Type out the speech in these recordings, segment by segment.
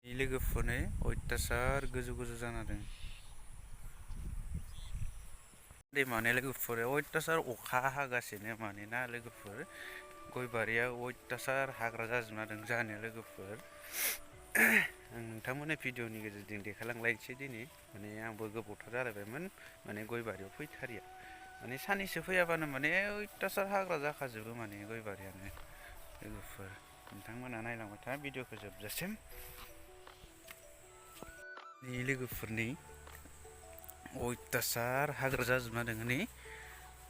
लोगोफोरनि अयथासार गोजौ गोजौ जाना दं। दैमानि लोगोफोर अयथासार अखा हागासिनो मानोना लोगोफोर गय बारिया अयथासार हाग्रा जाजोबना दं जानो लोगोफोर। आं नोंथांमोननि भिडिअनि गेजेरजों देखायलांलायनोसै दिनै माने आंबो गोबावथार जालायबायमोन माने गय बारियाव फैथारिया माने साननैसो फैयाबानो माने अयथासार हाग्रा जाखाजोबो माने गय बारियानो लोगोफोर। नोंथांमोना नायलांबाय था भिडिअखौ जोबजासिम। लोगोफोरनि अयथासार हाग्रा जाजोबना दङ नै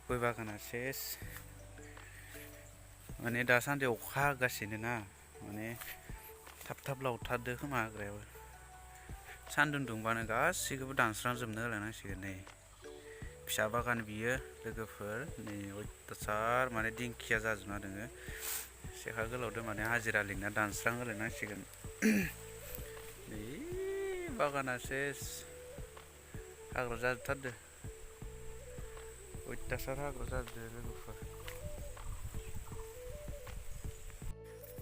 गय बागाना सेस माने दासान्दि अखा हागासिनो ना माने थाब थाब लावथारदो खोमा हाग्रायाबो सान्दुं दुंबानो गासैखौबो दानस्रांजोबनो होलायनांसिगोन। नै फिसा बागान बियो लोगोफोर नै अयथासार माने दिंखिया जाजोबना दङो सेखा गोलावदो माने हाजिरा लिंना दानस्रां होलायनांसिगोन। नै बागाना सेस हाग्रा जाजोबथारदो अयथासार हाग्रा जाजोबदो लोगोफोर।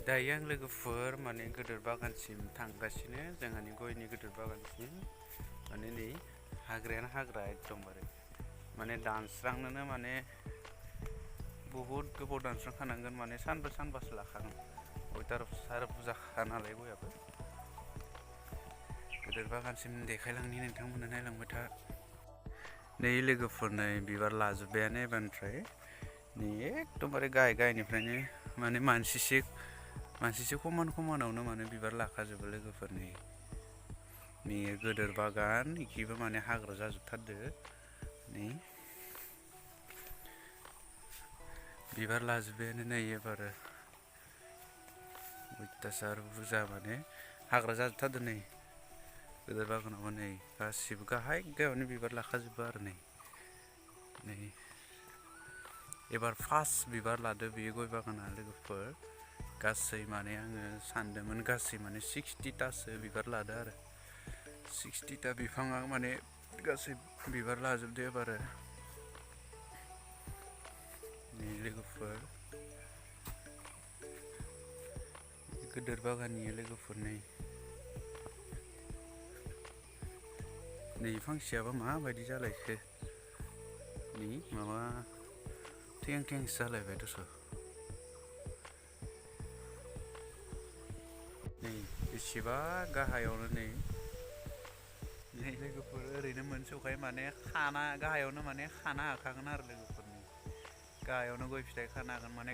दायो आं लोगोफोर माने गोदोर बागानसिम थांगासिनो जोंहानि गयनि गोदोर बागानसिम माने नै हाग्रायानो हाग्रा एकदमबारे माने दानस्रांनोनो माने बहुद गोबाव दानस्रांखानांगोन माने सानबासो लाखागोन अयथासार बुरजाखा नालाय गयाबो। गोदोर बागानसिम देखायलांनि नोंथांमोना नायलांबाय था। नै लोगोफोर नै बिबार लाजोब्बायानो एबारनिफ्राय नै एकदमबारे गाहायनिफ्रायनो माने मानसिसे खमानावनो माने बिबार लाखाजोबो लोगोफोर। नै गोदोर बागान इखिबो माने हाग्रा जाजोबथारदो नै बिबार लाजोब्बायानो नै एबार अयथासार बुरजा माने हाग्रा जाजोबथारदो नै गोदोर बागानावबो नै गासिबो गाहायावनो बिबार लाखाजोबो आरो नै एबार फार्स्ट बिबार लादो बेयो गय बागाना लोगोफोर गासै माने आङो सानदोंमोन गासै माने 60तासो बिबार लादो आरो 60ता बिफाङा माने गासै बिबार लाजोबदो एबार नै लोगोफोर गोदोर बागाननि लोगोफोर नै फांसेयाबा माबायदि जालायखो नै माबा थेंसो जालायबाय दस' नै बेसेबा गाहायावनो नै लोगोफोर ओरैनो मोनसौखाय माने गाहायावनो माने खानो हाखागोन आरो लोगोफोरनि गाहायावनो गय फिथाइ खानो हागोन माने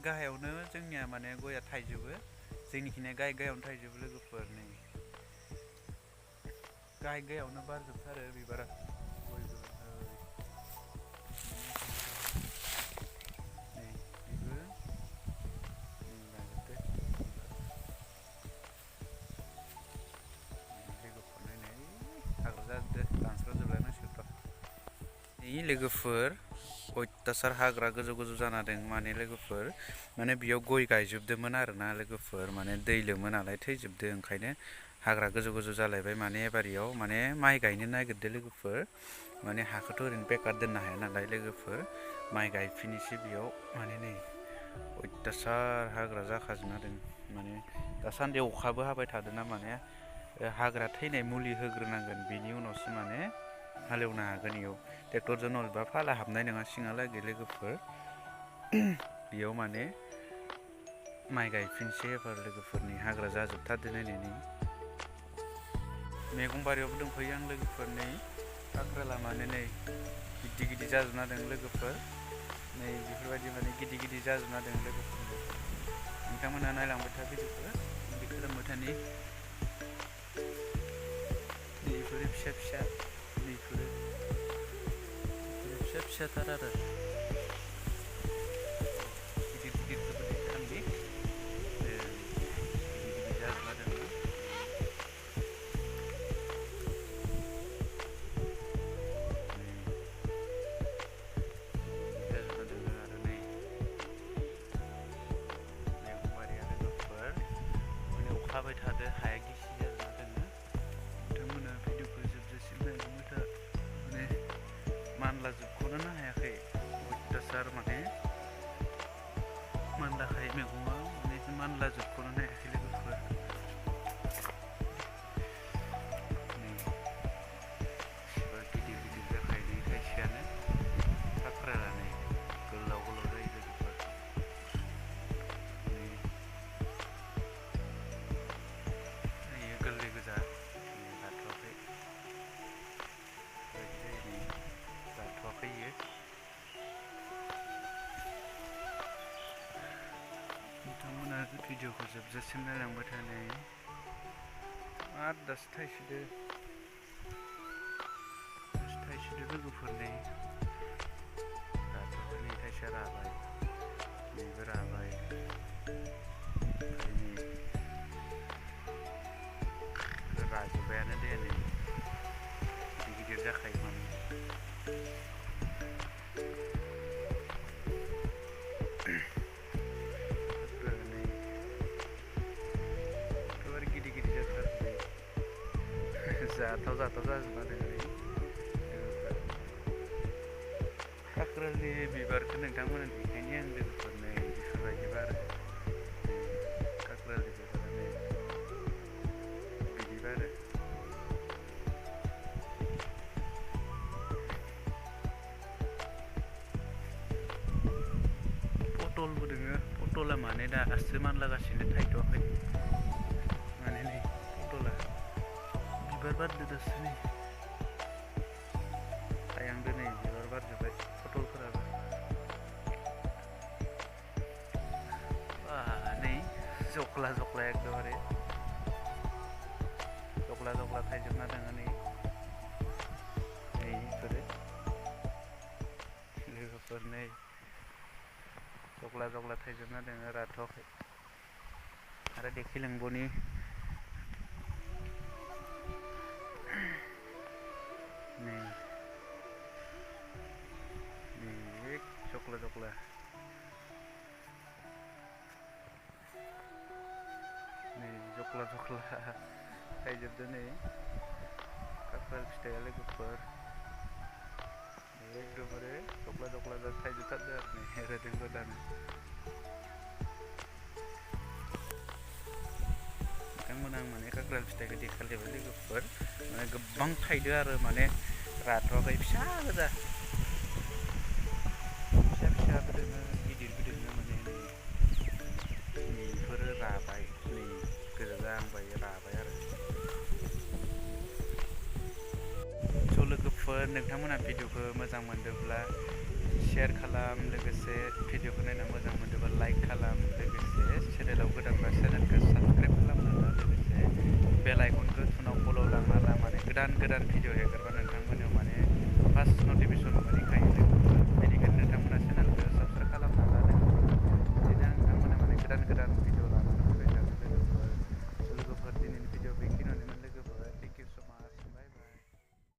गाहायावनो जोंनिया माने गया थाइजोबो जोंनिखिनिया गाहायावनो थाइजोबो लोगोफोर। नै गाहायावनो बारजोबथारो बिबारा बयबो नै बेबो लाजोबदो लोगोफोर नायनाय हाग्रा जाजोबदो दानस्रांजोबलायनांसिगोनथ'। नै लोगोफोर अयथासार हाग्रा गोजौ गोजौ जाना दं माने लोगोफोर माने बेयाव गय गायजोबदोंमोन आरोना लोगोफोर माने दै लोमो नालाय थैजोबदो ओंखायनो हाग्रा गोजौ गोजौ जालायबाय माने एबारियाव माने माइ गायनो नागिरदो लोगोफोर माने हाखौथ' ओरैनो बेकार दोननो हाया नालाय लोगोफोर माइ गायफिनोसै बेयाव माने नै अयथासार हाग्रा जाखाजोबना दं माने दासान्दि अखाबो हाबाय थादोंना माने हाग्रा थैनाय मुलि होग्रोनांगोन बेनि उनावसो माने हालेवनो हागोन इयाव ट्रेक्टरजों नलबा फाला हाबनाय नङा सिङालागै लोगोफोर बेयाव माने माइ गायफिनसै एबार लोगोफोरनि हाग्रा जाजोबथारदो नायनानै मैगं बारियावबो दंफैयो आं लोगोफोर नै काक्रेला माने नै गिदिर जाजोबना दं लोगोफोर नै बेफोरबायदि माने गिदिर जाजोबना दं लोगोफोर। नोंथांमोना नायलांबाय था भिडिअखौ खालामबाय थानि नैफोरो फिसा नैफोरो फिसाथार आरो गिदिरखौबो देखायलांनि गिदिर जाजोबना दङ आरो नै मैगं बारिया लोगोफोर माने अखा हाबाय थादो हाया गिसि जाजोबना दङ नोंथांमोना भिडिअखौ जोबजासिम नायलांबाय था माने मानला जोबख'नोनो हायाखै। गोरलै गोजा राथ'वाखै बेबायदि जायो नै राथ'वाखै इयो नोंथांमोना भिडिअखौ जोबजासिम नायलांबाय था नै आरो दासो थाइसुदो लोगोफोर नै राथ'वाखै नै थाइसेया राबाय नैबो राबाय ओमफ्राय नै राजोब्बायानो दे नै गिदिर गिदिर जाखायो माने नै एखेबारे गिदिर गिदिर जाथारबाय जाथाव जाजोबना दं काक्रेलनि बिबारखौ नोंथांमोना देखायनो आं लोगोफोर नै बेफोरबायदि बारो काक्रेलनि बिबारा नै बिदि बारो पटलबो दोङो पटला माने दासो मानलागासिनो थायथ'वाखै माने नै पटला बिबार बारदो दासो नै थायहांदो नै बिबार बारजोब्बाय पटलफोराबो नै जख्ला एकदमबारे जख्ला थायजोबना दङ नै बेफोरो लोगोफोर नै जख्ला थायजोबना दङ राथ'वाखै आरो देखायलांबावनि नै जख्ला नै जख्ला थायजोबदो नै काक्रेल फिथाइया लोगोफोर एकदमबारे जख्ला थायजोबथारदो आरो नै रोदों रोदानो नोंथांमोना माने काक्रेल फिथाइखौ देखायलायबाय लोगोफोर माने गोबां थायदो आरो माने राथ'वाखै फिसा गोजा फिसाबो दोङो गिदिरबो दोङो माने नै बेफोरो राबाय नै गोजा जाहांबाय राबाय आरो स' लोगोफोर नोंथांमोना भिडिअखौ मोजां मोनदोंब्ला शेयार खालाम लोगोसे भिडिअखौ नायना मोजां मोनदोंबा लाइक खालाम लोगोसे चेनेलाव गोदानबा चेनेलखौ साबस्क्राइब खालामना लोगोसे बेल आइकनखौ थुनाव फल' लामा माने गोदान भिडिअ हेगारबा